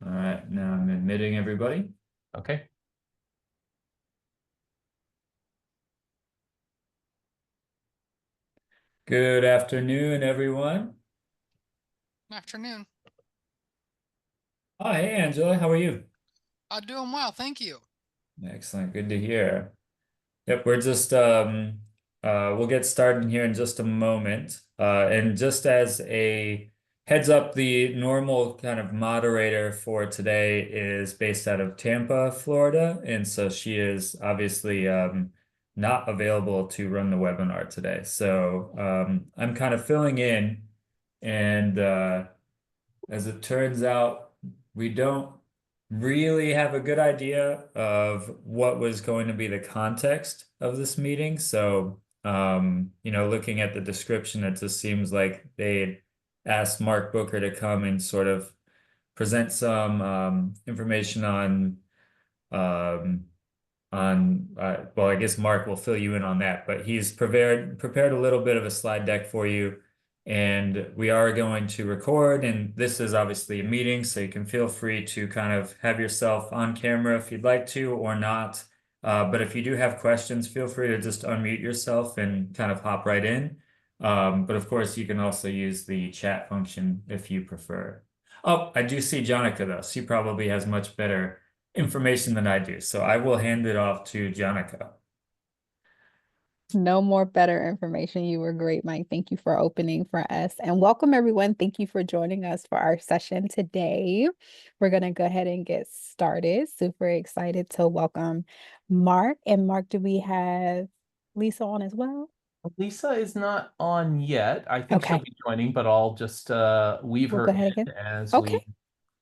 All right, now I'm admitting everybody. Okay. Good afternoon, everyone. Afternoon. Oh, hey, Angela, how are you? Doing well, thank you. Excellent, good to hear. Yep, we're just we'll get started here in just a moment. And just as a heads up, the normal kind of moderator for today is based out of Tampa, Florida, and so she is obviously not available to run the webinar today. So I'm kind of filling in, and as it turns out, we don't really have a good idea of what was going to be the context of this meeting. So, looking at the description, it just seems like they asked Mark Booker to come and sort of present some information um, well, I guess Mark will fill you in on that, but he's prepared a little bit of a slide deck for you. And we are going to record, and this is obviously a meeting, so you can feel free to kind of have yourself on camera if you'd like to or not. But if you do have questions, feel free to just unmute yourself and kind of hop right in. But of course, you can also use the chat function if you prefer. Oh, I do see Jonica though. She probably has much better information than I do. So I will hand it off to Jonica. No more better information. You were great, Mike. Thank you for opening for us. And welcome, everyone. Thank you for joining us for our session today. We're going to go ahead and get started. Super excited to welcome Mark. And Mark, do we have Lisa on as well? Lisa is not on yet. I think she'll Okay, be joining, but I'll just weave we'll her go ahead in again. as Okay.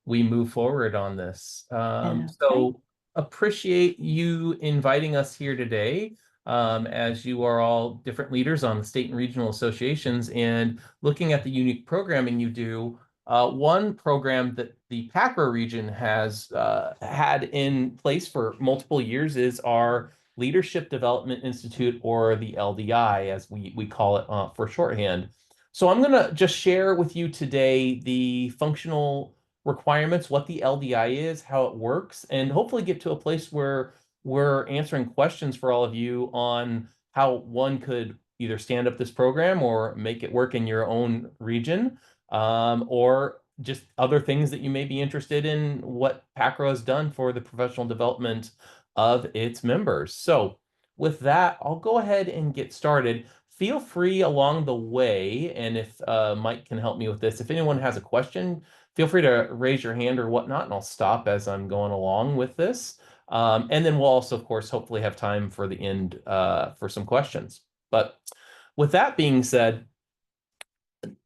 we move forward on this. Okay. So appreciate you inviting us here today, as you are all different leaders on the state and regional associations and looking at the unique programming you do. One program that the PACRA region has had in place for multiple years is our Leadership Development Institute, or the LDI, as we call it for shorthand. So I'm going to just share with you today the functional requirements, what the LDI is, how it works, and hopefully get to a place where we're answering questions for all of you on how one could either stand up this program or make it work in your own region, or just other things that you may be interested in what PACRA has done for the professional development of its members. So with that, I'll go ahead and get started. Feel free along the way, and if Mike can help me with this, if anyone has a question, feel free to raise your hand or whatnot, and I'll stop as I'm going along with this. And then we'll also, of course, hopefully have time for the end for some questions. But with that being said,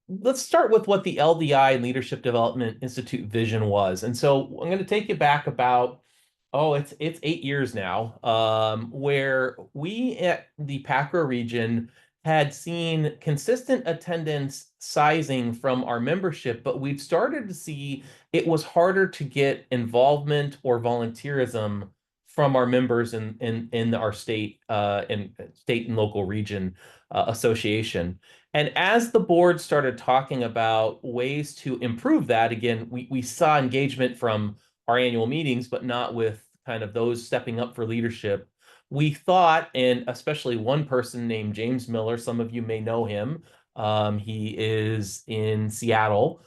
let's start with what the LDI, Leadership Development Institute vision was. And so I'm going to take you back about, it's 8 years now, where we at the PACRA region had seen consistent attendance sizing from our membership, but we've started to see it was harder to get involvement or volunteerism from our members in our state and local region association. And as the board started talking about ways to improve that, again, we saw engagement from our annual meetings, but not with kind of those stepping up for leadership. We thought, and especially one person named James Miller, some of you may know him. He is in Seattle.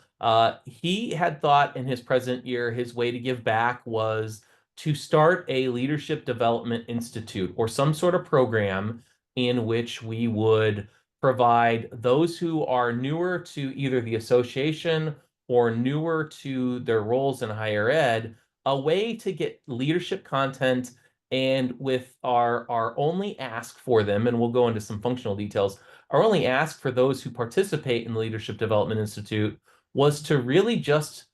He had thought in his present year, his way to give back was to start a leadership development institute or some sort of program in which we would provide those who are newer to either the association or newer to their roles in higher ed a way to get leadership content. And with our only ask for them, and we'll go into some functional details, our only ask for those who participate in the Leadership Development Institute was to really just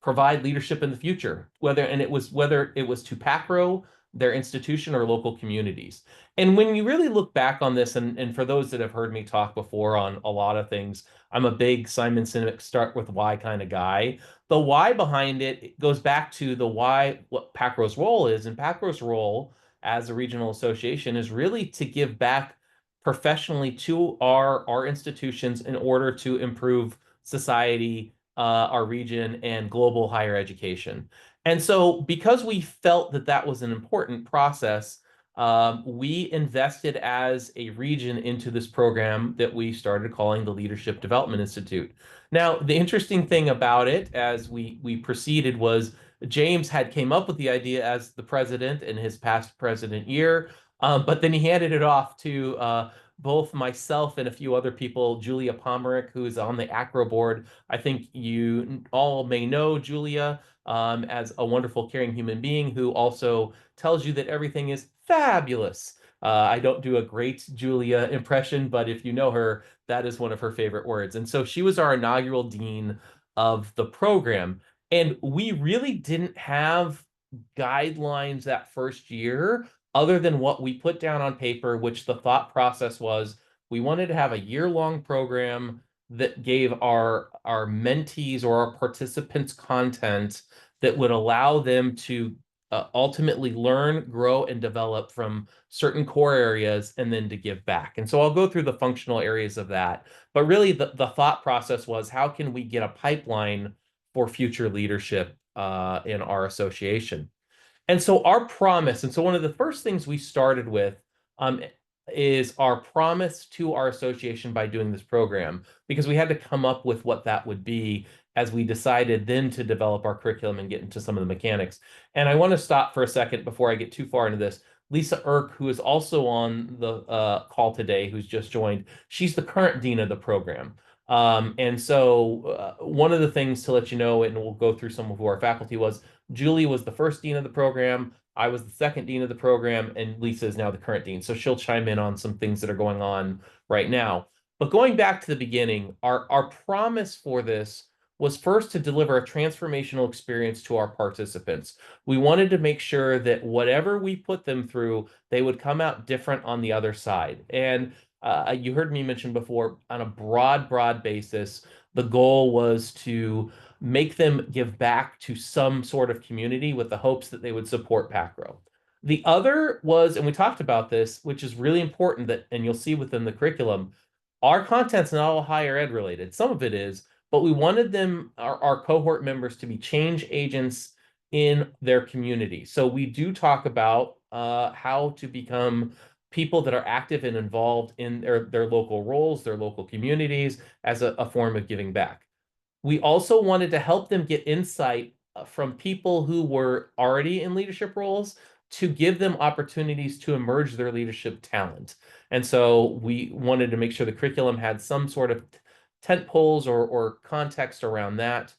provide leadership in the future, whether it was to PACRO, their institution, or local communities. And when you really look back on this, and for those that have heard me talk before on a lot of things, I'm a big Simon Sinek start with why kind of guy. The why behind it goes back to the why, what PACRO's role is. And PACRO's role as a regional association is really to give back professionally to our institutions in order to improve society our region, and global higher education. And so because we felt that that was an important process, we invested as a region into this program that we started calling the Leadership Development Institute. Now, the interesting thing about it as we proceeded was James had came up with the idea as the president in his past president year, but then he handed it off to both myself and a few other people, Julia Pomerick, who's on the ACRO board. I think you all may know Julia as a wonderful, caring human being who also tells you that everything is fabulous. I don't do a great Julia impression, but if you know her, that is one of her favorite words. And so she was our inaugural dean of the program. And we really didn't have guidelines that first year other than what we put down on paper, which the thought process was we wanted to have a year-long program that gave our mentees or our participants content that would allow them to ultimately learn, grow, and develop from certain core areas and then to give back. And so I'll go through the functional areas of that. But really the thought process was how can we get a pipeline for future leadership in our association? And so our promise, and so one of the first things we started with is our promise to our association by doing this program, because we had to come up with what that would be as we decided then to develop our curriculum and get into some of the mechanics. And I want to stop for a second before I get too far into this. Lisa Irk, who is also on the call today, who's just joined, she's the current dean of the program. And so one of the things to let you know, and we'll go through some of who our faculty was, Julie was the first dean of the program. I was the second dean of the program, and Lisa is now the current dean. So she'll chime in on some things that are going on right now. But going back to the beginning, our promise for this was first to deliver a transformational experience to our participants. We wanted to make sure that whatever we put them through, they would come out different on the other side. And you heard me mention before, on a broad basis, the goal was to make them give back to some sort of community with the hopes that they would support PACRO. The other was, and we talked about this, which is really important that, and you'll see within the curriculum, our content's not all higher ed related. Some of it is, but we wanted them, our cohort members, to be change agents in their community. So we do talk about how to become people that are active and involved in their local roles, their local communities, as a form of giving back. We also wanted to help them get insight from people who were already in leadership roles to give them opportunities to emerge their leadership talent. And so we wanted to make sure the curriculum had some sort of tent poles or context around that.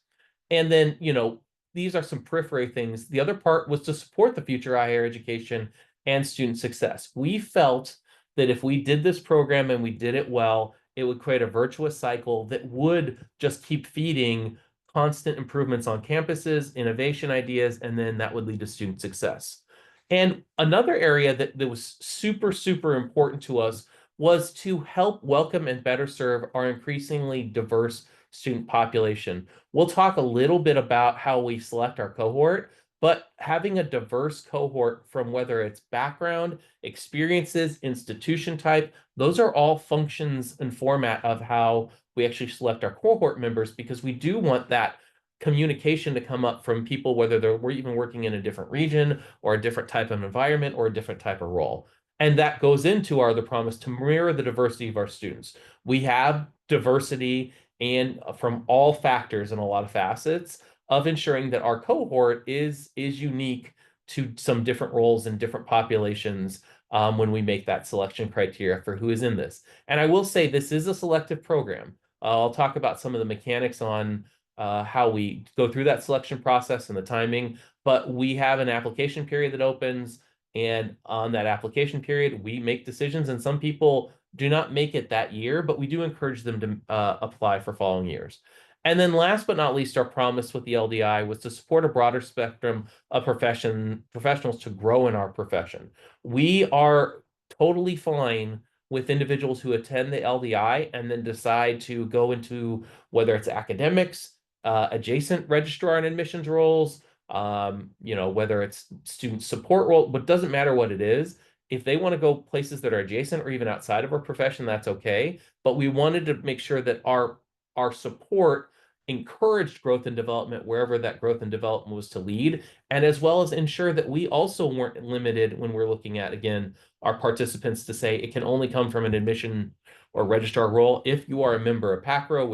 And then, you know, these are some periphery things. The other part was to support the future higher education and student success. We felt that if we did this program and we did it well, it would create a virtuous cycle that would just keep feeding constant improvements on campuses, innovation ideas, and then that would lead to student success. And another area that was super important to us was to help welcome and better serve our increasingly diverse student population. We'll talk a little bit about how we select our cohort, but having a diverse cohort from whether it's background, experiences, institution type, those are all functions and format of how we actually select our cohort members, because we do want that communication to come up from people, whether we're even working in a different region or a different type of environment or a different type of role. And that goes into the promise to mirror the diversity of our students. We have diversity and from all factors and a lot of facets of ensuring that our cohort is unique to some different roles and different populations when we make that selection criteria for who is in this. And I will say this is a selective program. I'll talk about some of the mechanics on how we go through that selection process and the timing, but we have an application period that opens, and on that application period, we make decisions, and some people do not make it that year, but we do encourage them to apply for following years. And then last but not least, our promise with the LDI was to support a broader spectrum of professionals to grow in our profession. We are totally fine with individuals who attend the LDI and then decide to go into whether it's academics, adjacent registrar and admissions roles, you know, whether it's student support role, but doesn't matter what it is. If they want to go places that are adjacent or even outside of our profession, that's okay. But we wanted to make sure that our support encouraged growth and development wherever that growth and development was to lead, and as well as ensure that we also weren't limited when we're looking at, again, our participants to say it can only come from an admission or registrar role. If you are a member of PACRO,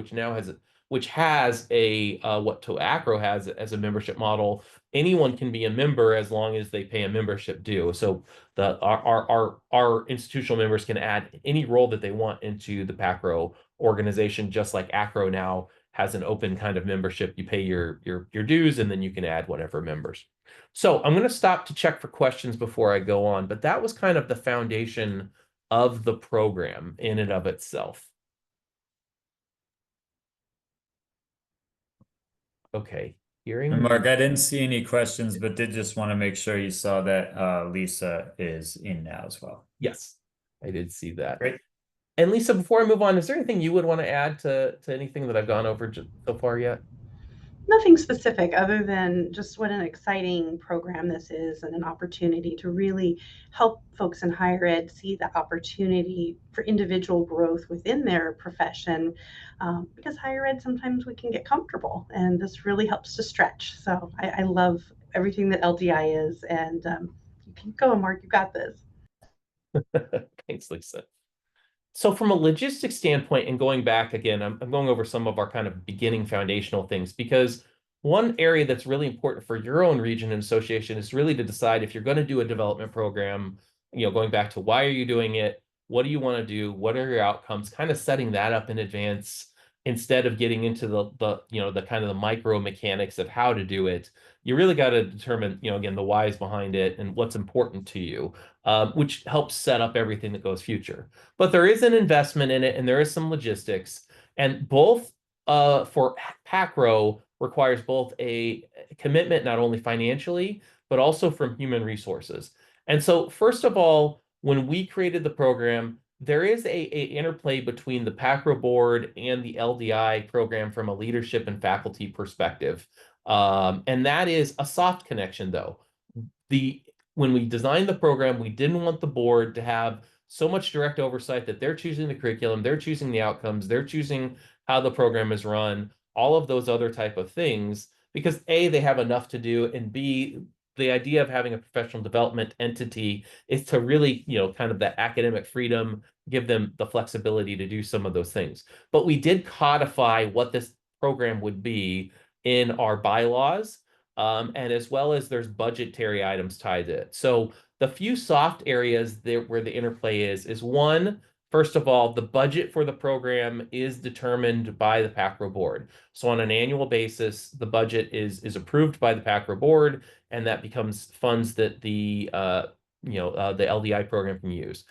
which has a what TOACRO has as a membership model, anyone can be a member as long as they pay a membership due. So our institutional members can add any role that they want into the PACRO organization, just like ACRO now has an open kind of membership. You pay your dues, and then you can add whatever members. So I'm going to stop to check for questions before I go on, but that was kind of the foundation of the program in and of itself. Okay, hearing. And Mark, I didn't see any questions, but did just want to make sure you saw that Lisa is in now as well. Yes, I did see that. Great. And Lisa, before I move on, is there anything you would want to add to anything that I've gone over so far yet? Nothing specific other than just what an exciting program this is and an opportunity to really help folks in higher ed see the opportunity for individual growth within their profession. Because higher ed, sometimes we can get comfortable, and this really helps to stretch. So I love everything that LDI is, and you keep going, Mark, you got this. Thanks, Lisa. So from a logistics standpoint, and going back again, I'm going over some of our kind of beginning foundational things, because one area that's really important for your own region and association is really to decide if you're going to do a development program, going back to why are you doing it? What do you want to do? What are your outcomes? Kind of setting that up in advance instead of getting into the kind of the micro mechanics of how to do it. You really got to determine, again, the whys behind it and what's important to you, which helps set up everything that goes future. But there is an investment in it, and there is some logistics, and both for PACRO requires both a commitment, not only financially, but also from human resources. And so first of all, when we created the program, there is a interplay between the PACRO board and the LDI program from a leadership and faculty perspective. And that is a soft connection, though. When we designed the program, we didn't want the board to have so much direct oversight that they're choosing the curriculum, they're choosing the outcomes, they're choosing how the program is run, all of those other type of things, because A, they have enough to do, and B, the idea of having a professional development entity is to really, kind of that academic freedom, give them the flexibility to do some of those things. But we did codify what this program would be in our bylaws, and as well as there's budgetary items tied to it. So the few soft areas there where the interplay is one, first of all, the budget for the program is determined by the PACRO board. So on an annual basis, the budget is approved by the PACRO board, and that becomes funds that the LDI program can use.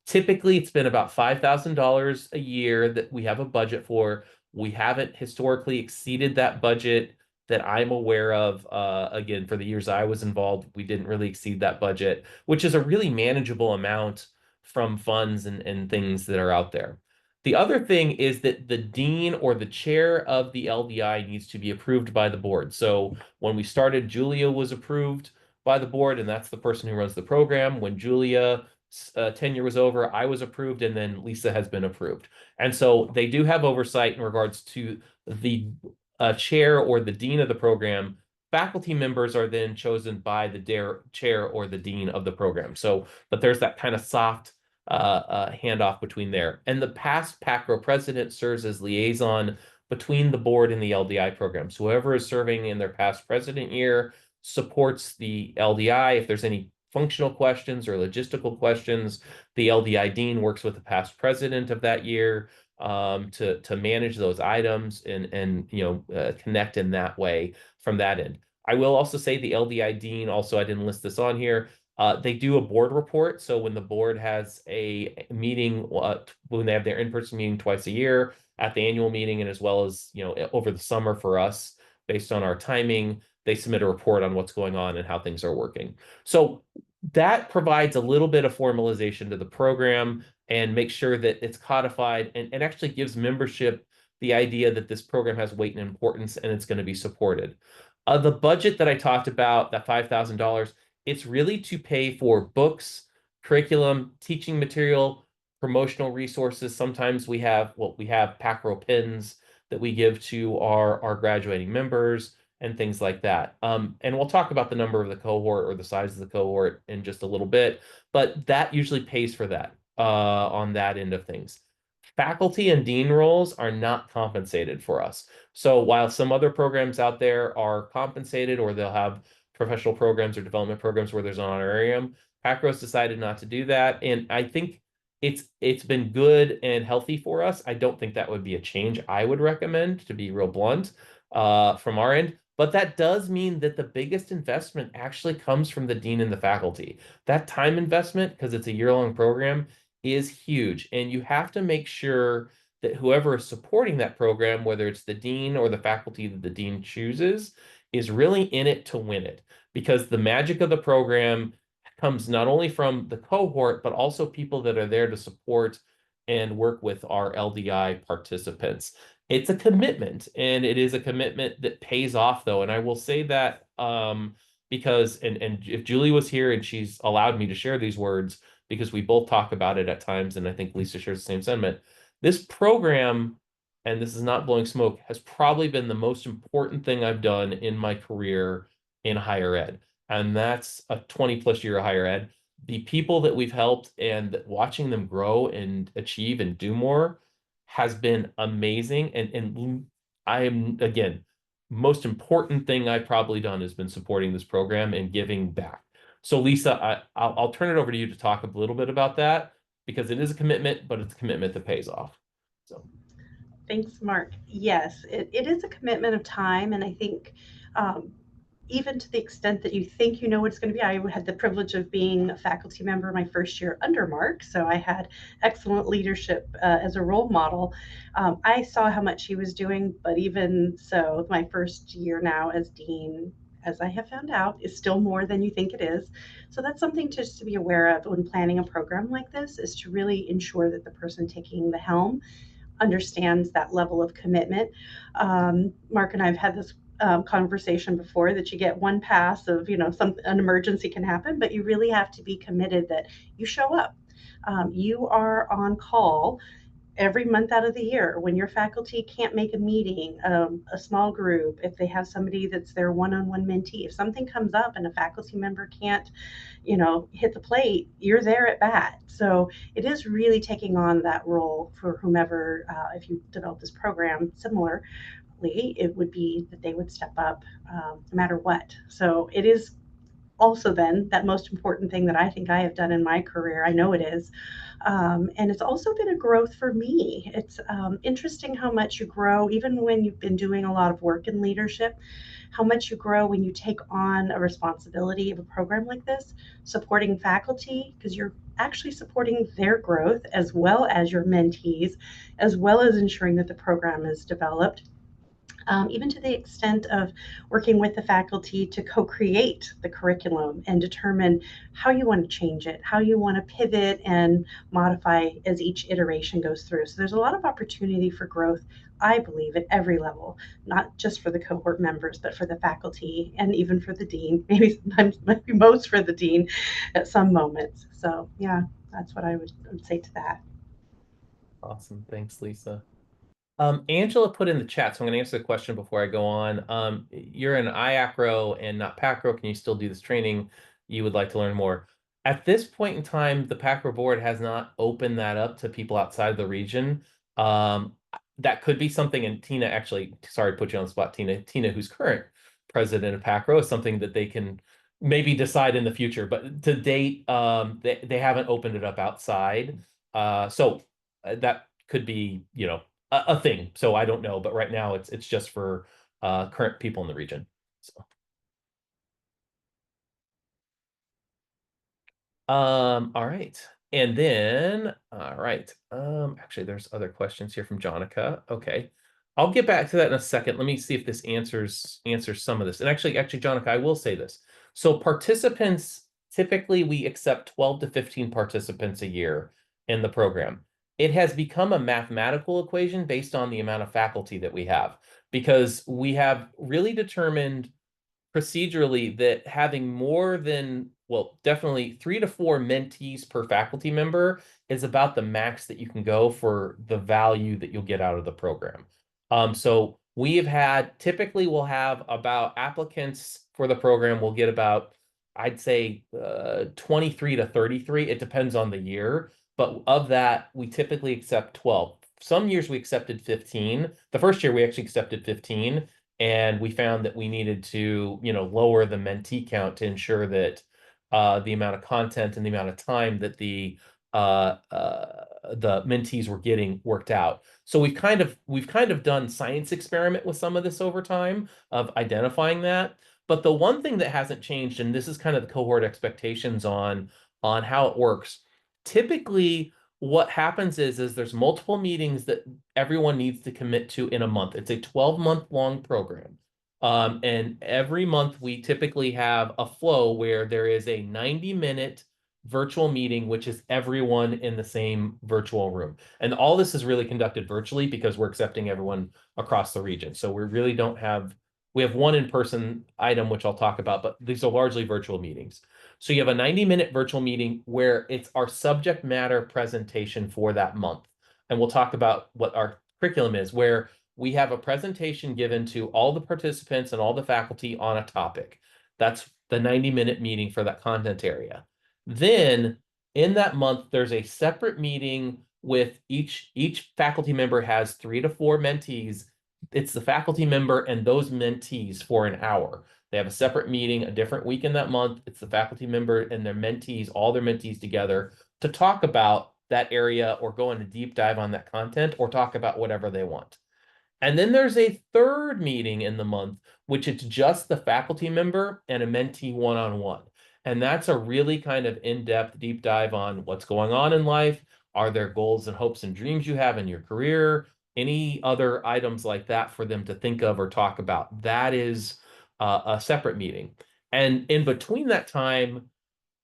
Typically, it's been about $5,000 a year that we have a budget for. We haven't historically exceeded that budget that I'm aware of. Again, for the years I was involved, we didn't really exceed that budget, which is a really manageable amount from funds and things that are out there. The other thing is that the dean or the chair of the LDI needs to be approved by the board. So when we started, Julia was approved by the board, and that's the person who runs the program. When Julia's tenure was over, I was approved, and then Lisa has been approved. And so they do have oversight in regards to the chair or the dean of the program. Faculty members are then chosen by the chair or the dean of the program. So, but there's that kind of soft handoff between there. And the past PACRO president serves as liaison between the board and the LDI program. So whoever is serving in their past president year supports the LDI. If there's any functional questions or logistical questions, the LDI dean works with the past president of that year to manage those items and connect in that way from that end. I will also say the LDI dean, also I didn't list this on here, they do a board report. So when the board has a meeting, when they have their in-person meeting twice a year at the annual meeting, and as well as over the summer for us, based on our timing, they submit a report on what's going on and how things are working. So that provides a little bit of formalization to the program and makes sure that it's codified and actually gives membership the idea that this program has weight and importance and it's going to be supported. The budget that I talked about, that $5,000, it's really to pay for books, curriculum, teaching material, promotional resources. Sometimes we have PACRO pins that we give to our graduating members and things like that. And we'll talk about the number of the cohort or the size of the cohort in just a little bit, but that usually pays for that on that end of things. Faculty and dean roles are not compensated for us. So while some other programs out there are compensated, or they'll have professional programs or development programs where there's an honorarium, PACRO's decided not to do that. And I think it's been good and healthy for us. I don't think that would be a change I would recommend, to be real blunt, from our end. But that does mean that the biggest investment actually comes from the dean and the faculty. That time investment, because it's a year-long program, is huge. And you have to make sure that whoever is supporting that program, whether it's the dean or the faculty that the dean chooses, is really in it to win it. Because the magic of the program comes not only from the cohort, but also people that are there to support and work with our LDI participants. It's a commitment, and it is a commitment that pays off, though. And I will say that because, and if Julie was here and she's allowed me to share these words, because we both talk about it at times, and I think Lisa shares the same sentiment, this program, and this is not blowing smoke, has probably been the most important thing I've done in my career in higher ed. And that's a 20+ year of higher ed. The people that we've helped and watching them grow and achieve and do more has been amazing. And I am, again, most important thing I've probably done has been supporting this program and giving back. So Lisa, I'll turn it over to you to talk a little bit about that, because it is a commitment, but it's a commitment that pays off. So Thanks, Mark. Yes, it is a commitment of time. And I think even to the extent that you think you know what it's going to be, I had the privilege of being a faculty member my first year under Mark. So I had excellent leadership as a role model. I saw how much he was doing, but even so, my first year now as dean, as I have found out, is still more than you think it is. So that's something just to be aware of when planning a program like this, is to really ensure that the person taking the helm understands that level of commitment. Mark and I have had this conversation before, that you get one pass of, an emergency can happen, but you really have to be committed that you show up. You are on call every month out of the year when your faculty can't make a meeting, a small group, if they have somebody that's their one-on-one mentee, if something comes up and a faculty member can't, hit the plate, you're there at bat. So it is really taking on that role for whomever, if you develop this program similarly, it would be that they would step up no matter what. So it is also then that most important thing that I think I have done in my career. I know it is. And it's also been a growth for me. It's interesting how much you grow, even when you've been doing a lot of work in leadership, how much you grow when you take on a responsibility of a program like this, supporting faculty, because you're actually supporting their growth as well as your mentees, as well as ensuring that the program is developed. Even to the extent of working with the faculty to co-create the curriculum and determine how you want to change it, how you want to pivot and modify as each iteration goes through. So there's a lot of opportunity for growth, I believe, at every level, not just for the cohort members, but for the faculty and even for the dean, maybe sometimes, maybe most for the dean at some moments. So yeah, that's what I would say to that. awesome. Thanks, Lisa. Angela put in the chat, so I'm going to answer the question before I go on. You're an IACRO and not PACRO. Can you still do this training? You would like to learn more. At this point in time, the PACRO board has not opened that up to people outside of the region. That could be something, and Tina, actually, sorry to put you on the spot, Tina, who's current president of PACRO, is something that they can maybe decide in the future. But to date, they haven't opened it up outside. So that could be, a thing. So I don't know, but right now it's just for current people in the region. So all right. And then all right. Actually there's other questions here from Jonica. Okay. I'll get back to that in a second. Let me see if this answers some of this. And actually Jonica, I will say this. So participants, typically we accept 12 to 15 participants a year in the program. It has become a mathematical equation based on the amount of faculty that we have, because we have really determined procedurally that having more than, well, definitely 3 to 4 mentees per faculty member is about the max that you can go for the value that you'll get out of the program. So typically we'll have about applicants for the program, we'll get about, I'd say 23 to 33. It depends on the year. But of that, we typically accept 12. Some years we accepted 15. The first year we actually accepted 15. And we found that we needed to, lower the mentee count to ensure that the amount of content and the amount of time that the mentees were getting worked out. So we've kind of done science experiment with some of this over time of identifying that. But the one thing that hasn't changed, and this is kind of the cohort expectations on how it works. Typically, what happens is there's multiple meetings that everyone needs to commit to in a month. It's a 12-month long program. And every month we typically have a flow where there is a 90-minute virtual meeting, which is everyone in the same virtual room. And all this is really conducted virtually because we're accepting everyone across the region. So we have one in-person item, which I'll talk about, but these are largely virtual meetings. So you have a 90-minute virtual meeting where it's our subject matter presentation for that month. And we'll talk about what our curriculum is, where we have a presentation given to all the participants and all the faculty on a topic. That's the 90-minute meeting for that content area. Then in that month, there's a separate meeting with each faculty member has 3 to 4 mentees. It's the faculty member and those mentees for an hour. They have a separate meeting, a different week in that month. It's the faculty member and their mentees, all their mentees together to talk about that area or go into deep dive on that content or talk about whatever they want. And then there's a third meeting in the month, which it's just the faculty member and a mentee one-on-one. And that's a really kind of in-depth deep dive on what's going on in life. Are there goals and hopes and dreams you have in your career? Any other items like that for them to think of or talk about? That is a separate meeting. And in between that time,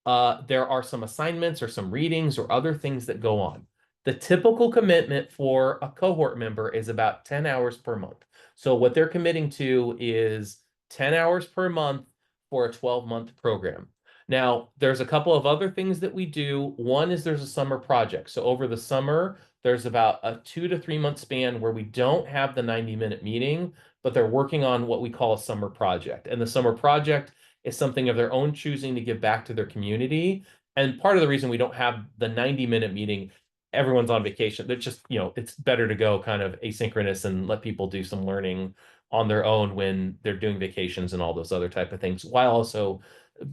there are some assignments or some readings or other things that go on. The typical commitment for a cohort member is about 10 hours per month. So what they're committing to is 10 hours per month for a 12-month program. Now, there's a couple of other things that we do. One is there's a summer project. So over the summer, there's about a 2 to 3 month span where we don't have the 90-minute meeting, but they're working on what we call a summer project. And the summer project is something of their own choosing to give back to their community. And part of the reason we don't have the 90-minute meeting, everyone's on vacation. They're just, it's better to go kind of asynchronous and let people do some learning on their own when they're doing vacations and all those other type of things, while also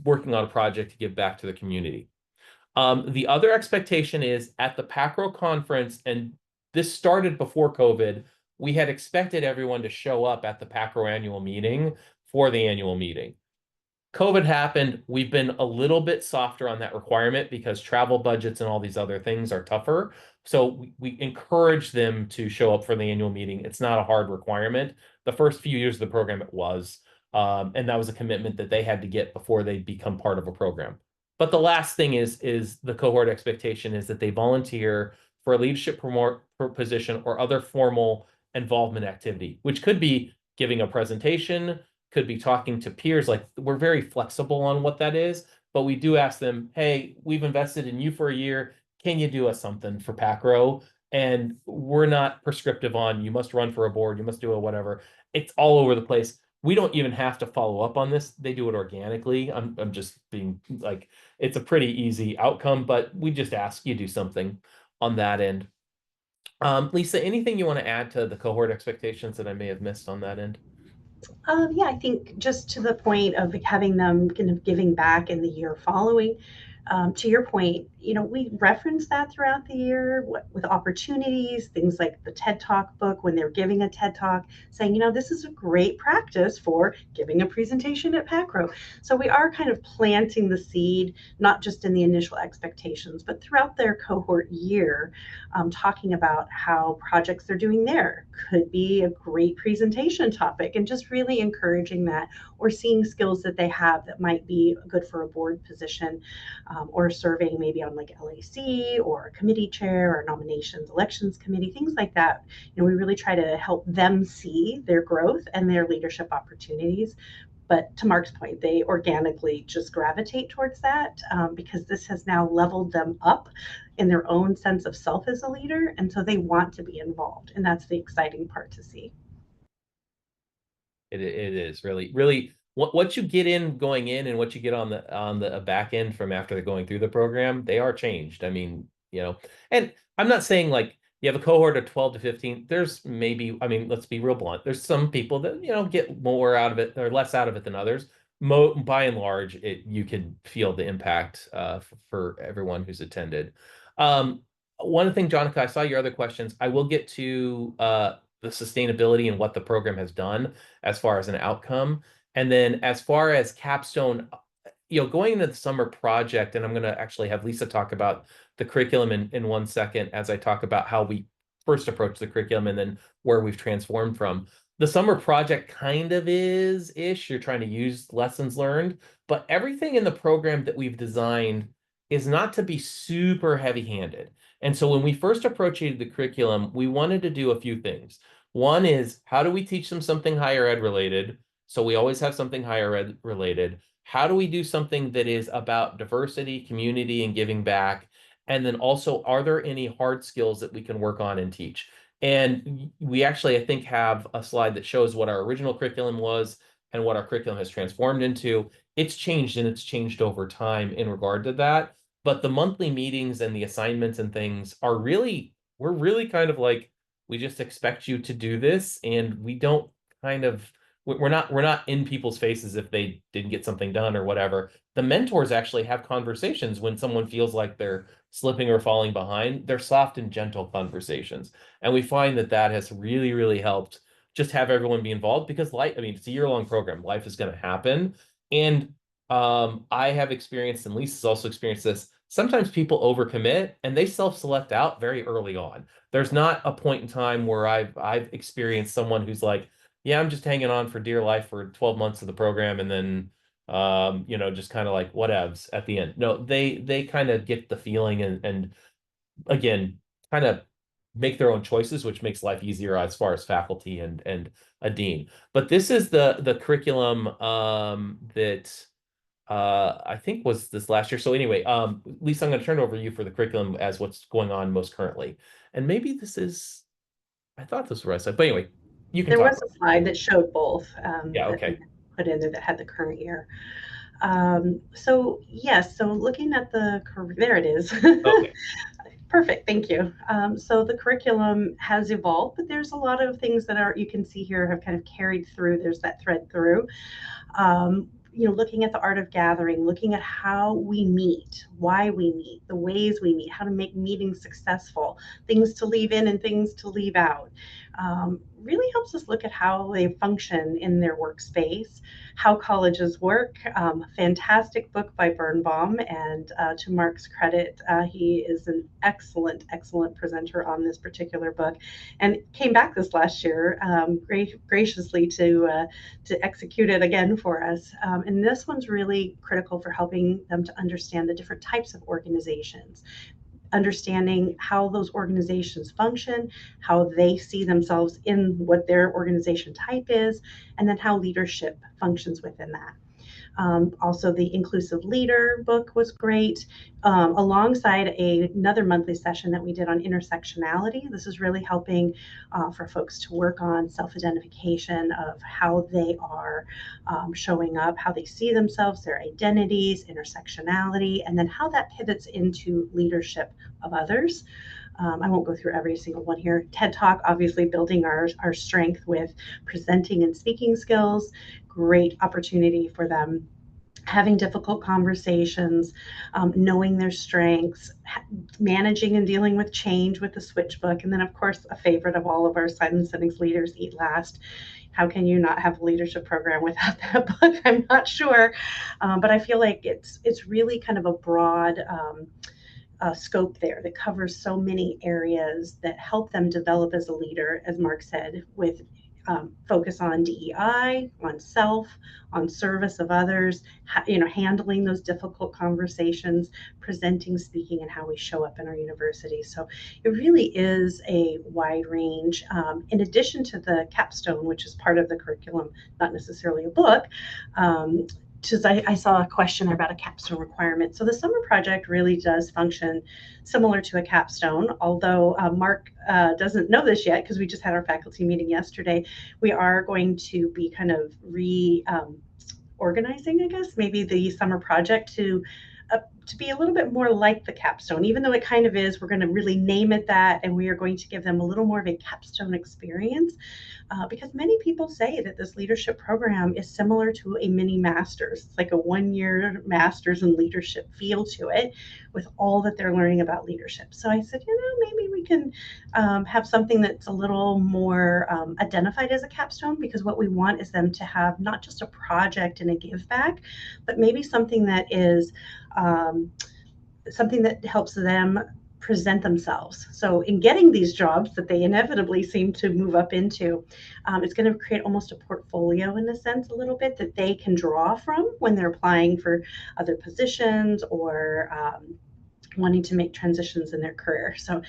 working on a project to give back to the community. The other expectation is at the PACRO conference, and this started before COVID, we had expected everyone to show up at the PACRO annual meeting for the annual meeting. COVID happened. We've been a little bit softer on that requirement because travel budgets and all these other things are tougher. So we encourage them to show up for the annual meeting. It's not a hard requirement. The first few years of the program, it was. And that was a commitment that they had to get before they become part of a program. But the last thing is the cohort expectation is that they volunteer for a leadership position or other formal involvement activity, which could be giving a presentation, could be talking to peers. Like, we're very flexible on what that is, but we do ask them, hey, we've invested in you for a year. Can you do us something for PACRO? And we're not prescriptive on you must run for a board, you must do a whatever. It's all over the place. We don't even have to follow up on this. They do it organically. I'm just being like, it's a pretty easy outcome, but we just ask you do something on that end. Lisa, anything you want to add to the cohort expectations that I may have missed on that end? Yeah, I think just to the point of having them kind of giving back in the year following, to your point, we reference that throughout the year with opportunities, things like the TED Talk book, when they're giving a TED Talk, saying, this is a great practice for giving a presentation at PACRO. So we are kind of planting the seed, not just in the initial expectations, but throughout their cohort year, talking about how projects they're doing there could be a great presentation topic, and just really encouraging that, or seeing skills that they have that might be good for a board position. Or serving maybe on like LAC or a committee chair or nominations, elections committee, things like that. We really try to help them see their growth and their leadership opportunities. But to Mark's point, they organically just gravitate towards that because this has now leveled them up in their own sense of self as a leader. And so they want to be involved. And that's the exciting part to see. It is really what you get in going in and what you get on the back end from after they're going through the program, they are changed. I mean, and I'm not saying like you have a cohort of 12 to 15. There's maybe, I mean, let's be real blunt. There's some people that, get more out of it or less out of it than others. By and large, you can feel the impact for everyone who's attended. One thing, Jonica, I saw your other questions. I will get to the sustainability and what the program has done as far as an outcome. And then as far as capstone, going into the summer project, and I'm going to actually have Lisa talk about the curriculum in 1 second as I talk about how we first approached the curriculum and then where we've transformed from. The summer project kind of is-ish. You're trying to use lessons learned, but everything in the program that we've designed is not to be super heavy-handed. And so when we first approached the curriculum, we wanted to do a few things. One is, how do we teach them something higher ed related? So we always have something higher ed related. How do we do something that is about diversity, community, and giving back? And then also, are there any hard skills that we can work on and teach? And we actually, I think, have a slide that shows what our original curriculum was and what our curriculum has transformed into. It's changed, and it's changed over time in regard to that. But the monthly meetings and the assignments and things are we're really kind of like, we just expect you to do this, and we don't we're not in people's faces if they didn't get something done or whatever. The mentors actually have conversations when someone feels like they're slipping or falling behind. They're soft and gentle conversations. And we find that has really, really helped just have everyone be involved, because life, I mean, it's a year-long program. Life is going to happen. And I have experienced, and Lisa's also experienced this, sometimes people overcommit and they self-select out very early on. There's not a point in time where I've experienced someone who's like, yeah, I'm just hanging on for dear life for 12 months of the program, and then just kind of like whatevs at the end. No, they kind of get the feeling and again, kind of make their own choices, which makes life easier as far as faculty and a dean. But this is the curriculum that I think was this last year. So anyway, Lisa, I'm going to turn it over to you for the curriculum as what's going on most currently. And maybe this is, I thought this was what I said, but anyway, you can There talk was a slide that showed both. Yeah, that okay. we put in there that had the current year. So yes, so looking at there it is. Okay. Perfect, thank you. So the curriculum has evolved, but there's a lot of things that you can see here have kind of carried through. There's that thread through. Looking at the art of gathering, looking at how we meet, why we meet, the ways we meet, how to make meetings successful, things to leave in and things to leave out. Really helps us look at how they function in their workspace, how colleges work. Fantastic book by Birnbaum, and to Mark's credit, he is an excellent presenter on this particular book, and came back this last year graciously to execute it again for us. And this one's really critical for helping them to understand the different types of organizations, understanding how those organizations function, how they see themselves in what their organization type is, and then how leadership functions within that. Also, the Inclusive Leader book was great, alongside another monthly session that we did on intersectionality. This is really helping for folks to work on self-identification of how they are showing up, how they see themselves, their identities, intersectionality, and then how that pivots into leadership of others. I won't go through every single one here. TED Talk, obviously building our strength with presenting and speaking skills. Great opportunity for them. Having difficult conversations, knowing their strengths, managing and dealing with change with the Switchbook. And then, of course, a favorite of all of our Simon Sinek's Leaders Eat Last. How can you not have a leadership program without that book? I'm not sure. But I feel like it's really kind of a broad scope there that covers so many areas that help them develop as a leader, as Mark said, with focus on DEI, on self, on service of others, handling those difficult conversations, presenting, speaking, and how we show up in our university. So it really is a wide range. In addition to the capstone, which is part of the curriculum, not necessarily a book, I saw a question about a capstone requirement. So the summer project really does function similar to a capstone, although Mark doesn't know this yet because we just had our faculty meeting yesterday. We are going to be kind of organizing, I guess, maybe the summer project to be a little bit more like the capstone, even though it kind of is. We're going to really name it that, and we are going to give them a little more of a capstone experience, because many people say that this leadership program is similar to a mini master's. It's like a one-year master's in leadership feel to it, with all that they're learning about leadership. So I said, maybe we can have something that's a little more identified as a capstone, because what we want is them to have not just a project and a give back, but maybe something that is something that helps them present themselves. So in getting these jobs that they inevitably seem to move up into, it's going to create almost a portfolio in a sense, a little bit, that they can draw from when they're applying for other positions or wanting to make transitions in their career. So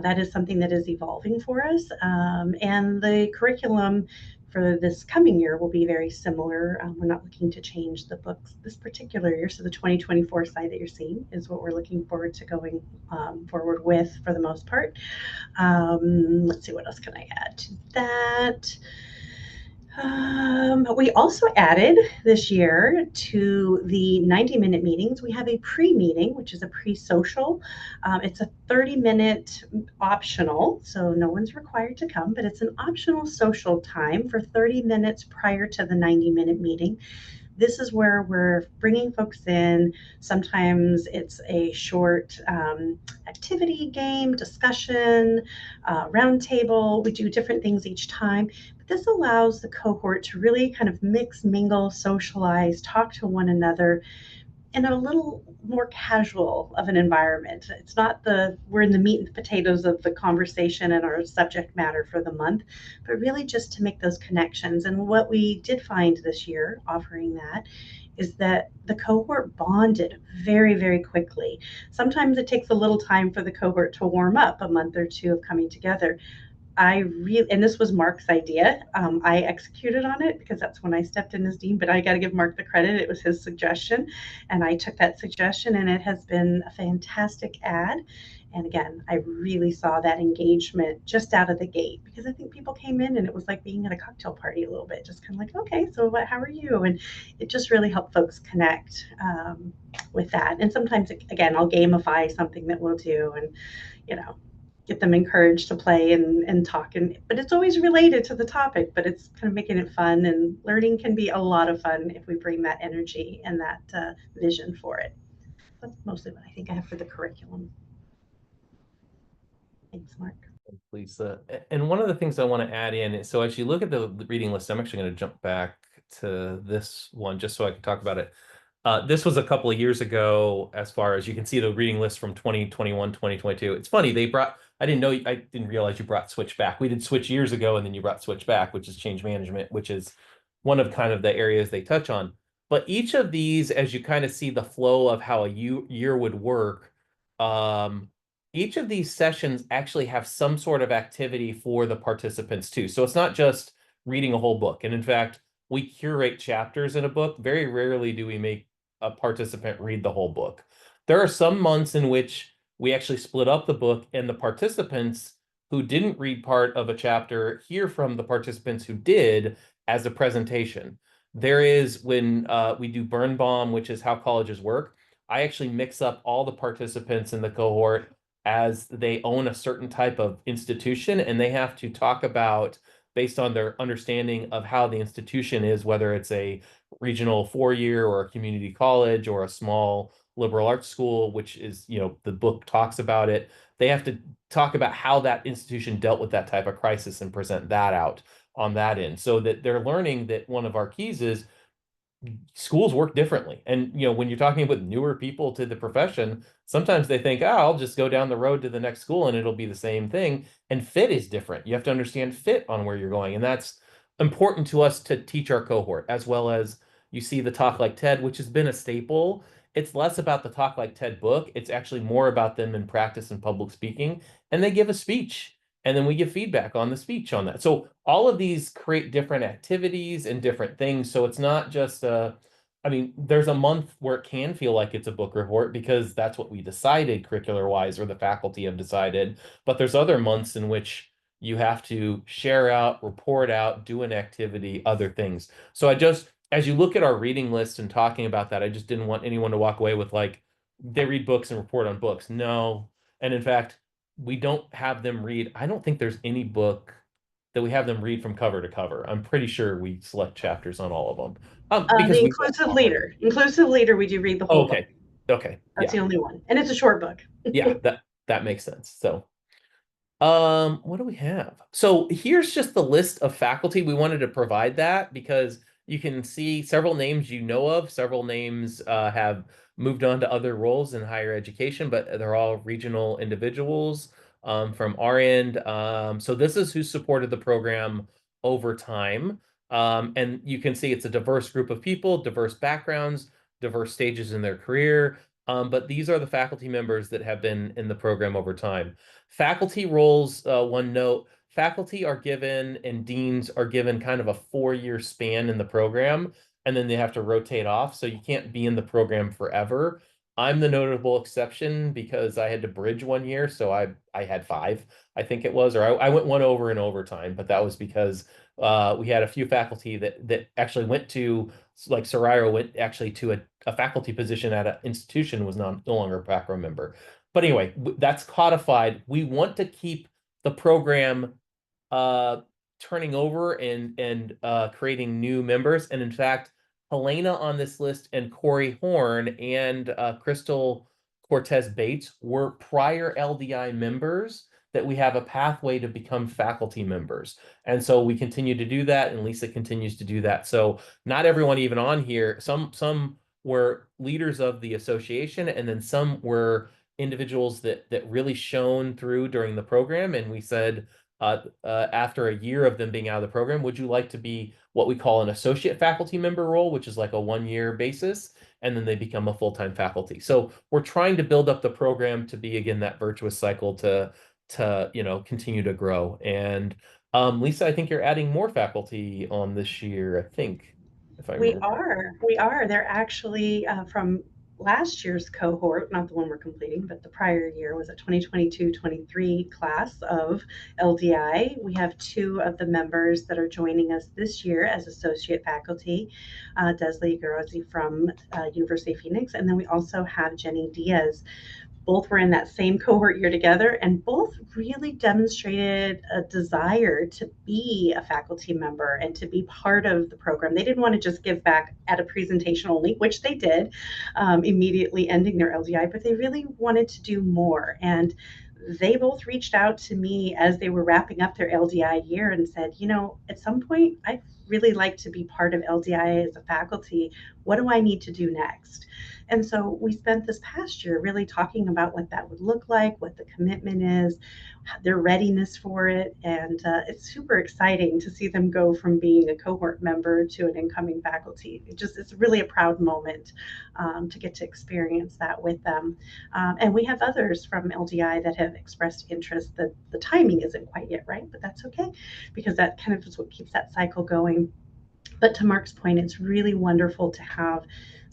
that is something that is evolving for us. And the curriculum for this coming year will be very similar. We're not looking to change the books this particular year. So the 2024 side that you're seeing is what we're looking forward to going forward with for the most part. Let's see, what else can I add to that? We also added this year to the 90-minute meetings, we have a pre-meeting, which is a pre-social. It's a 30-minute optional, so no one's required to come, but it's an optional social time for 30 minutes prior to the 90-minute meeting. This is where we're bringing folks in. Sometimes it's a short activity, game, discussion, roundtable. We do different things each time. But this allows the cohort to really kind of mix, mingle, socialize, talk to one another in a little more casual of an environment. It's not we're in the meat and potatoes of the conversation and our subject matter for the month, but really just to make those connections. And what we did find this year offering that is that the cohort bonded very, very quickly. Sometimes it takes a little time for the cohort to warm up, a month or two of coming together. And this was Mark's idea. I executed on it because that's when I stepped in as dean, but I got to give Mark the credit. It was his suggestion, and I took that suggestion, and it has been a fantastic ad. And again, I really saw that engagement just out of the gate, because I think people came in and it was like being at a cocktail party a little bit, just kind of like, okay, so how are you? And it just really helped folks connect with that. And sometimes, again, I'll gamify something that we'll do, and get them encouraged to play and talk, but it's always related to the topic, but it's kind of making it fun, and learning can be a lot of fun if we bring that energy and that vision for it. That's mostly what I think I have for the curriculum. Thanks, Mark. Lisa. And one of the things I want to add in, so as you look at the reading list, I'm actually going to jump back to this one just so I can talk about it. This was a couple of years ago, as far as you can see the reading list from 2021, 2022. It's funny, I didn't realize you brought Switch back. We did Switch years ago, and then you brought Switch back, which is change management, which is one of kind of the areas they touch on. But each of these, as you kind of see the flow of how a year would work, each of these sessions actually have some sort of activity for the participants too. So it's not just reading a whole book. And in fact, we curate chapters in a book. Very rarely do we make a participant read the whole book. There are some months in which we actually split up the book, and the participants who didn't read part of a chapter hear from the participants who did as a presentation. There is, when we do Birnbaum, which is how colleges work, I actually mix up all the participants in the cohort as they own a certain type of institution, and they have to talk about, based on their understanding of how the institution is, whether it's a regional 4-year or a community college or a small liberal arts school, which is, the book talks about it. They have to talk about how that institution dealt with that type of crisis and present that out on that end, so that they're learning that one of our keys is schools work differently. And, when you're talking with newer people to the profession, sometimes they think, I'll just go down the road to the next school and it'll be the same thing. And fit is different. You have to understand fit on where you're going. And that's important to us to teach our cohort, as well as you see the Talk Like TED, which has been a staple. It's less about the Talk Like TED book. It's actually more about them in practice and public speaking. And they give a speech, and then we give feedback on the speech on that. So all of these create different activities and different things. So it's not just I mean, there's a month where it can feel like it's a book report because that's what we decided curricular wise, or the faculty have decided. But there's other months in which you have to share out, report out, do an activity, other things. So as you look at our reading list and talking about that, I just didn't want anyone to walk away with like, they read books and report on books. No. And in fact, we don't have them read. I don't think there's any book that we have them read from cover to cover. I'm pretty sure we select chapters on all of them. Because The we inclusive leader, we do read the whole book. okay. Okay. That's the Yeah. only one. And it's a short book. Yeah, that makes sense. So what do we have? So here's just the list of faculty. We wanted to provide that because you can see several names you know of, several names have moved on to other roles in higher education, but they're all regional individuals from our end. So this is who supported the program over time. And you can see it's a diverse group of people, diverse backgrounds, diverse stages in their career. But these are the faculty members that have been in the program over time. Faculty roles, one note, faculty are given and deans are given kind of a 4-year span in the program, and then they have to rotate off. So you can't be in the program forever. I'm the notable exception because I had to bridge 1 year. So I had 5, I think it was, or I went one over in overtime, but that was because we had a few faculty that actually went to, like Soraya went actually to a faculty position at an institution, was no longer a PACRO member. But anyway, that's codified. We want to keep the program turning over and creating new members. And in fact, Helena on this list and Corey Horn and Crystal Cortez Bates were prior LDI members that we have a pathway to become faculty members. And so we continue to do that, and Lisa continues to do that. So not everyone even on here, some were leaders of the association, and then some were individuals that really shone through during the program. And we said, after a year of them being out of the program, would you like to be what we call an associate faculty member role, which is like a 1-year basis, and then they become a full-time faculty. So we're trying to build up the program to be, again, that virtuous cycle to continue to grow. And Lisa, I think you're adding more faculty on this year, I think, if I remember. We are. They're actually from last year's cohort, not the one we're completing, but the prior year was a 2022-23 class of LDI. We have 2 of the members that are joining us this year as associate faculty, Desley Garazzi from University of Phoenix, and then we also have Jenny Diaz. Both were in that same cohort year together, and both really demonstrated a desire to be a faculty member and to be part of the program. They didn't want to just give back at a presentation only, which they did, immediately ending their LDI, but they really wanted to do more. And they both reached out to me as they were wrapping up their LDI year and said, at some point, I'd really like to be part of LDI as a faculty. What do I need to do next? And so we spent this past year really talking about what that would look like, what the commitment is, their readiness for it. And it's super exciting to see them go from being a cohort member to an incoming faculty. It's really a proud moment to get to experience that with them. And we have others from LDI that have expressed interest. That the timing isn't quite yet right, but that's okay, because that kind of is what keeps that cycle going. But to Mark's point, it's really wonderful to have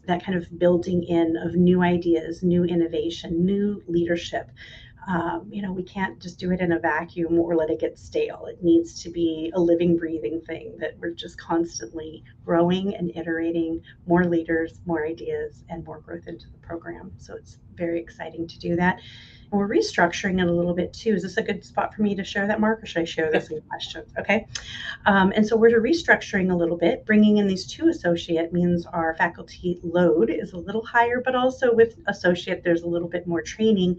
that kind of building in of new ideas, new innovation, new leadership. We can't just do it in a vacuum or let it get stale. It needs to be a living, breathing thing that we're just constantly growing and iterating, more leaders, more ideas, and more growth into the program. So it's very exciting to do that. And we're restructuring it a little bit too. Is this a good spot for me to share that, Mark, or should I share this in questions? Okay. And so we're restructuring a little bit. Bringing in these 2 associate means our faculty load is a little higher, but also with associate, there's a little bit more training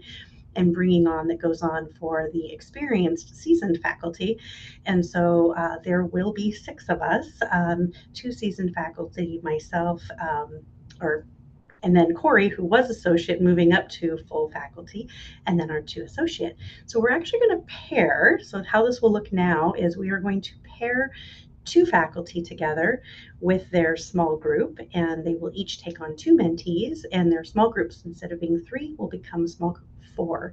and bringing on that goes on for the experienced, seasoned faculty. And so there will be 6 of us, 2 seasoned faculty, myself, and then Corey, who was associate, moving up to full faculty, and then our 2 associate. So we're actually going to pair. So how this will look now is we are going to pair 2 faculty together with their small group, and they will each take on 2 mentees, and their small groups, instead of being 3, will become a small group of 4.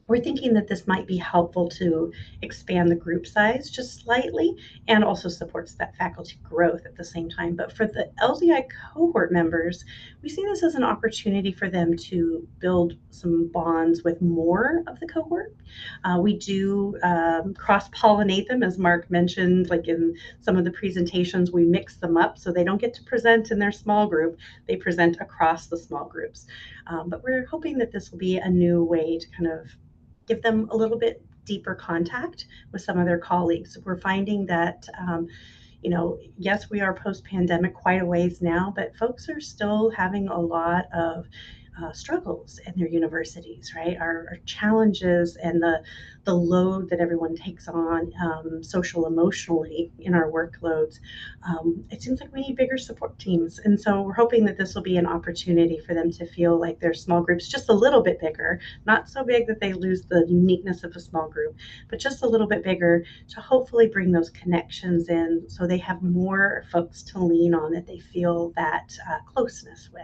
we're thinking that this might be helpful to expand the group size just slightly and also supports that faculty growth at the same time. But for the LDI cohort members, we see this as an opportunity for them to build some bonds with more of the cohort. We do cross-pollinate them, as Mark mentioned, like in some of the presentations, we mix them up so they don't get to present in their small group, they present across the small groups. But we're hoping that this will be a new way to kind of give them a little bit deeper contact with some of their colleagues. We're finding that, yes, we are post-pandemic quite a ways now, but folks are still having a lot of struggles in their universities, right? Our challenges and the load that everyone takes on social emotionally in our workloads. It seems like we need bigger support teams. And so we're hoping that this will be an opportunity for them to feel like their small groups just a little bit bigger, not so big that they lose the uniqueness of a small group, but just a little bit bigger to hopefully bring those connections in so they have more folks to lean on that they feel that closeness with.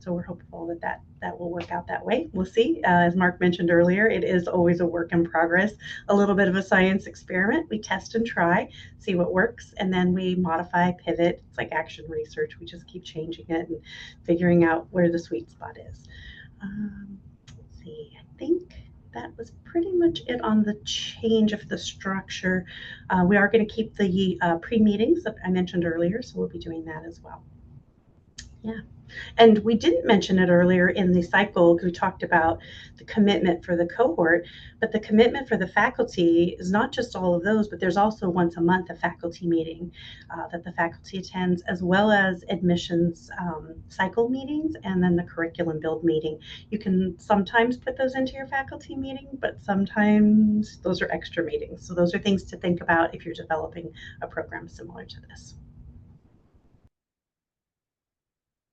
So we're hopeful that that will work out that way. We'll see. As Mark mentioned earlier, it is always a work in progress, a little bit of a science experiment. We test and try, see what works, and then we modify, pivot. It's like action research. We just keep changing it and figuring out where the sweet spot is. Let's see. I think that was pretty much it on the change of the structure. We are going to keep the pre-meetings that I mentioned earlier, so we'll be doing that as well. Yeah. And we didn't mention it earlier in the cycle because we talked about the commitment for the cohort, but the commitment for the faculty is not just all of those, but there's also once a month a faculty meeting that the faculty attends, as well as admissions cycle meetings and then the curriculum build meeting. You can sometimes put those into your faculty meeting, but sometimes those are extra meetings. So those are things to think about if you're developing a program similar to this.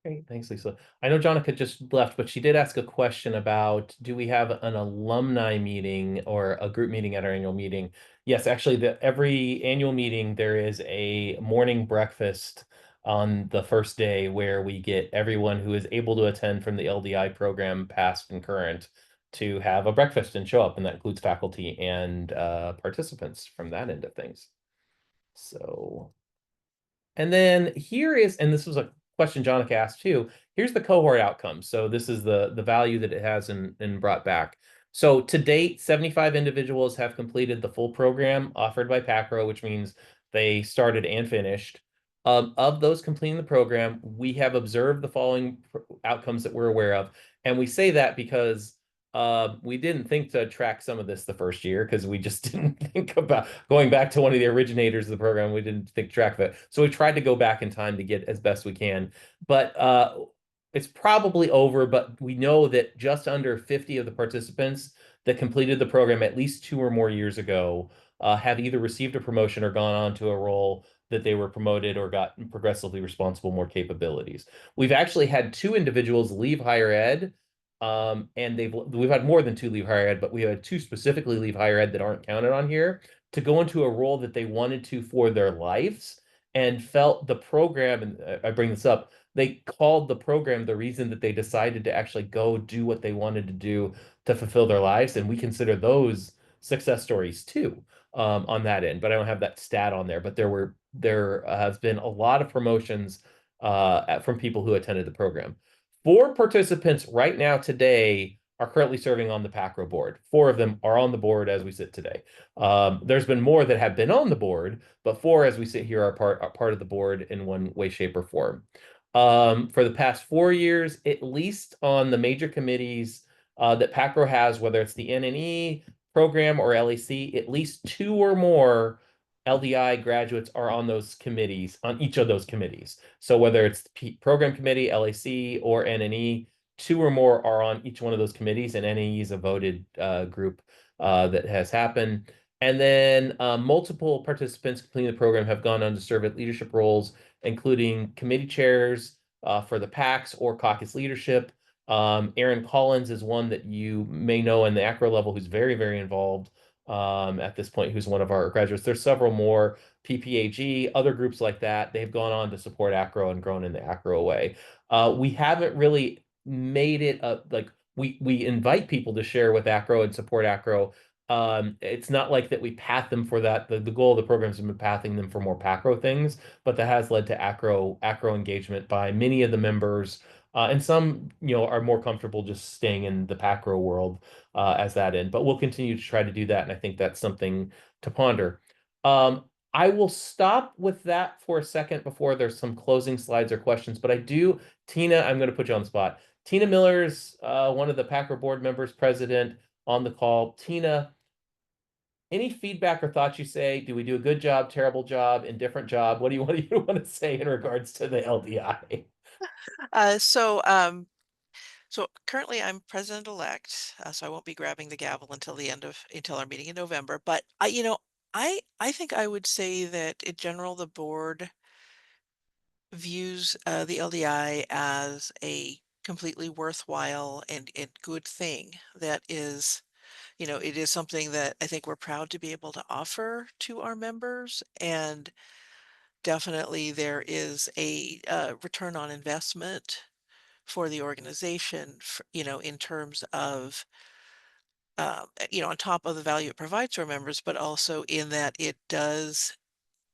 Great, thanks, Lisa. I know Jonica just left, but she did ask a question about, do we have an alumni meeting or a group meeting at our annual meeting? Yes, actually, every annual meeting, there is a morning breakfast on the first day where we get everyone who is able to attend from the LDI program, past and current, to have a breakfast and show up, and that includes faculty and participants from that end of things. So, and then here is, and this was a question Jonica asked too, here's the cohort outcome. So this is the value that it has and brought back. So to date, 75 individuals have completed the full program offered by PACRO, which means they started and finished. Of those completing the program, we have observed the following outcomes that we're aware of. And we say that because we didn't think to track some of this the first year because we just didn't think about going back to one of the originators of the program. We didn't think track of it. So we tried to go back in time to get as best we can. But it's probably over, but we know that just under 50 of the participants that completed the program at least 2 or more years ago have either received a promotion or gone on to a role that they were promoted or got progressively responsible, more capabilities. We've actually had 2 individuals leave higher ed. And we've had more than 2 leave higher ed, but we had 2 specifically leave higher ed that aren't counted on here to go into a role that they wanted to for their lives and felt the program, and I bring this up, they called the program the reason that they decided to actually go do what they wanted to do to fulfill their lives. And we consider those success stories too, on that end, but I don't have that stat on there, but there has been a lot of promotions from people who attended the program. 4 participants right now today are currently serving on the PACRO board. 4 of them are on the board as we sit today. There's been more that have been on the board, but 4 as we sit here are part of the board in one way, shape, or form. For the past 4 years, at least on the major committees that PACRO has, whether it's the NNE program or LAC, at least 2 or more LDI graduates are on those committees, on each of those committees. So whether it's the program committee, LAC, or NNE, 2 or more are on each one of those committees, and NNE is a voted group that has happened. And then multiple participants completing the program have gone on to serve at leadership roles, including committee chairs for the PACs or caucus leadership. Aaron Collins is one that you may know in the ACRO level who's very, very involved at this point, who's one of our graduates. There's several more, PPAG, other groups like that. They've gone on to support ACRO and grown in the ACRO way. We haven't really made it like we invite people to share with ACRO and support ACRO. It's not like that we path them for that. The goal of the program has been pathing them for more PACRO things, but that has led to ACRO engagement by many of the members. And some, are more comfortable just staying in the PACRO world as that end. But we'll continue to try to do that, and I think that's something to ponder. I will stop with that for a second before there's some closing slides or questions. But Tina, I'm going to put you on the spot. Tina Miller's one of the PACRO board members, president, on the call. Tina, any feedback or thoughts you say? Do we do a good job, terrible job, indifferent job? What do you want to say in regards to the LDI? So currently I'm president-elect, so I won't be grabbing the gavel until our meeting in November. But I think I would say that in general the board views the LDI as a completely worthwhile and good thing. That is, it is something that I think we're proud to be able to offer to our members, and definitely there is a return on investment for the organization, in terms of, on top of the value it provides to our members, but also in that it does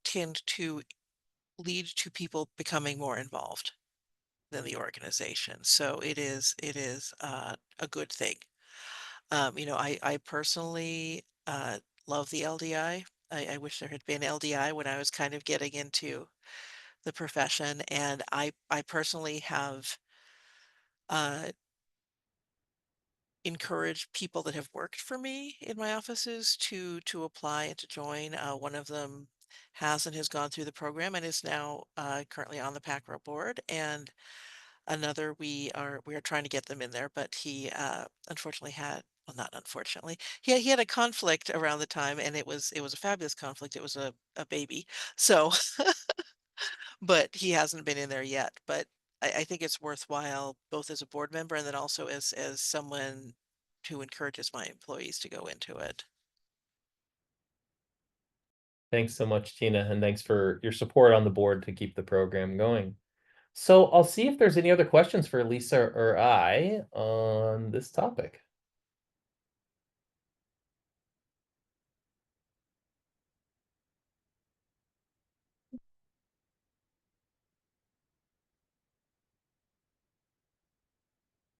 tend to lead to people becoming more involved than the organization. So it is a good thing. I personally love the LDI. I wish there had been LDI when I was kind of getting into the profession, and I personally have uh, encouraged people that have worked for me in my offices to apply and to join. One of them has gone through the program and is now currently on the PACRO board, and another we are trying to get them in there, but he unfortunately had, well, not unfortunately, he had a conflict around the time, and it was a fabulous conflict. It was a baby, so but he hasn't been in there yet. But I think it's worthwhile both as a board member and then also as someone who encourages my employees to go into it. Thanks so much, Tina, and thanks for your support on the board to keep the program going. So I'll see if there's any other questions for Lisa or I on this topic.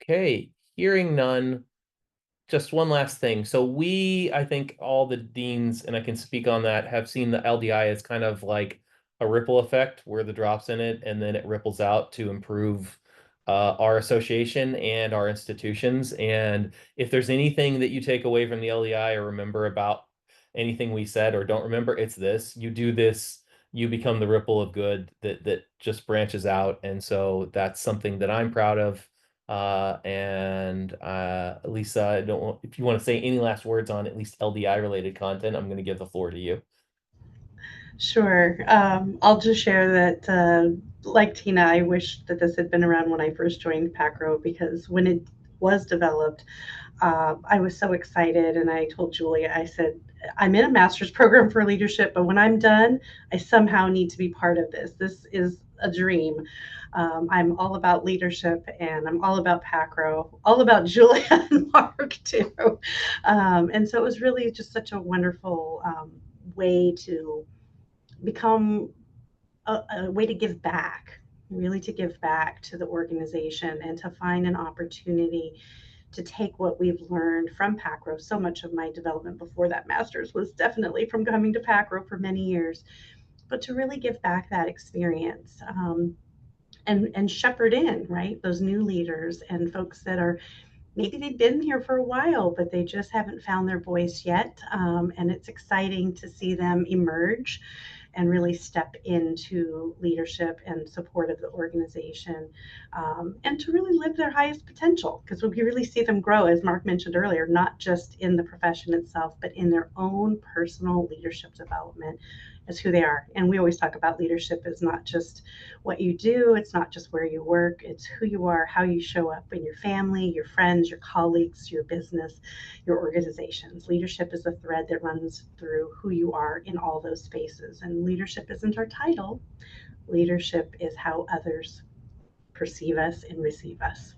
Okay, hearing none. Just one last thing. So I think all the deans, and I can speak on that, have seen the LDI as kind of like a ripple effect where the drops in it and then it ripples out to improve our association and our institutions. And if there's anything that you take away from the LDI or remember about anything we said or don't remember, it's this. You do this, you become the ripple of good that just branches out. And so that's something that I'm proud of. Lisa, I don't want, if you want to say any last words on at least LDI related content, I'm going to give the floor to you. Sure. I'll just share that, like Tina, I wish that this had been around when I first joined PACRO, because when it was developed, I was so excited. And I told Julia, I said, I'm in a master's program for leadership, but when I'm done, I somehow need to be part of this. This is a dream. I'm all about leadership, and I'm all about PACRO, all about Julia and Mark too. And so it was really just such a wonderful way to become a way to give back, really to give back to the organization and to find an opportunity to take what we've learned from PACRO. So much of my development before that master's was definitely from coming to PACRO for many years, but to really give back that experience, and shepherd in, right, those new leaders and folks that are, maybe they've been here for a while, but they just haven't found their voice yet. And it's exciting to see them emerge and really step into leadership and support of the organization, and to really live their highest potential, because we really see them grow, as Mark mentioned earlier, not just in the profession itself, but in their own personal leadership development as who they are. And we always talk about leadership is not just what you do, it's not just where you work, it's who you are, how you show up in your family, your friends, your colleagues, your business, your organizations. Leadership is a thread that runs through who you are in all those spaces. And leadership isn't our title. Leadership is how others perceive us and receive us.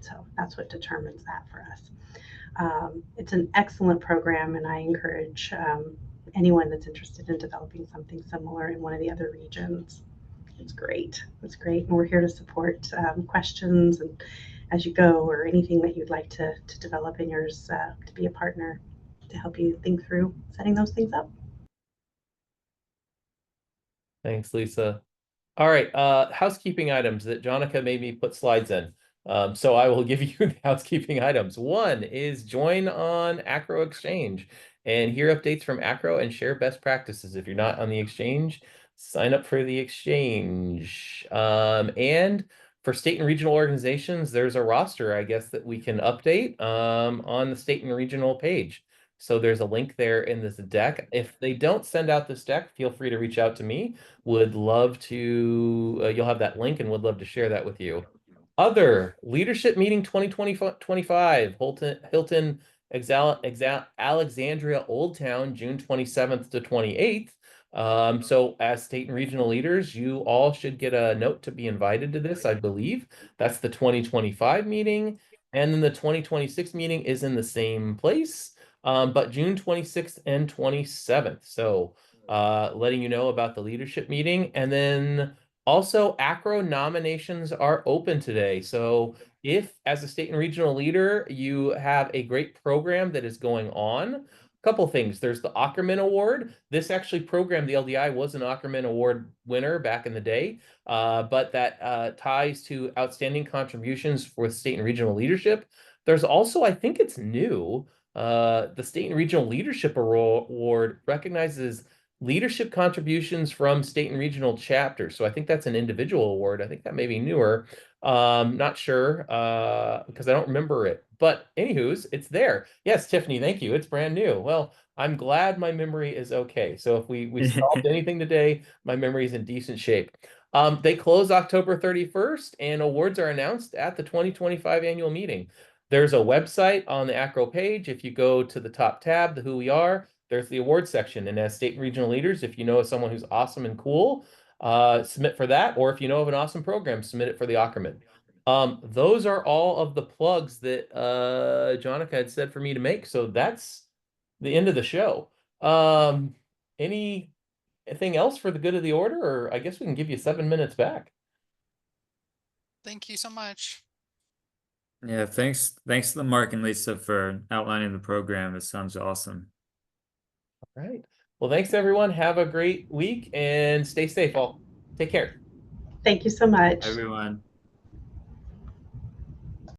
So that's what determines that for us. It's an excellent program, and I encourage anyone that's interested in developing something similar in one of the other regions. It's great. It's great. And we're here to support questions and as you go, or anything that you'd like to develop in yours, to be a partner to help you think through setting those things up. Thanks, Lisa. All right, housekeeping items that Jonica made me put slides in. So I will give you the housekeeping items. One is join on Acro Exchange and hear updates from Acro and share best practices. If you're not on the exchange, sign up for the exchange. And for state and regional organizations, there's a roster, I guess, that we can update on the state and regional page. So there's a link there in this deck. If they don't send out this deck, feel free to reach out to me. Would love to, you'll have that link and would love to share that with you. Other leadership meeting 2025, Hilton Alexandria Old Town, June 27th to 28th. So as state and regional leaders, you all should get a note to be invited to this, I believe. That's the 2025 meeting. And then the 2026 meeting is in the same place, but June 26th and 27th. So letting you know about the leadership meeting. And then also Acro nominations are open today. So if as a state and regional leader, you have a great program that is going on, a couple things. There's the Ackerman Award. This actually program, the LDI, was an Ackerman Award winner back in the day, but that ties to outstanding contributions for state and regional leadership. There's also, I think it's new, the State and Regional Leadership Award recognizes leadership contributions from state and regional chapters. So I think that's an individual award. I think that may be newer. Not sure because I don't remember it. But anywho's, it's there. Yes, Tiffany, thank you. It's brand new. Well, I'm glad my memory is okay. So if we solved anything today, my memory is in decent shape. They close October 31st and awards are announced at the 2025 annual meeting. There's a website on the Acro page. If you go to the top tab, the Who We Are, there's the awards section. And as state and regional leaders, if you know of someone who's awesome and cool, submit for that. Or if you know of an awesome program, submit it for the Ackerman. Those are all of the plugs that Jonica had said for me to make. So that's the end of the show. Anything else for the good of the order? Or I guess we can give you 7 minutes back. Thank you so much. Yeah, thanks to Mark and Lisa for outlining the program. It sounds awesome. All right. Well, thanks everyone. Have a great week and stay safe all. Take care. Thank you so much. Everyone.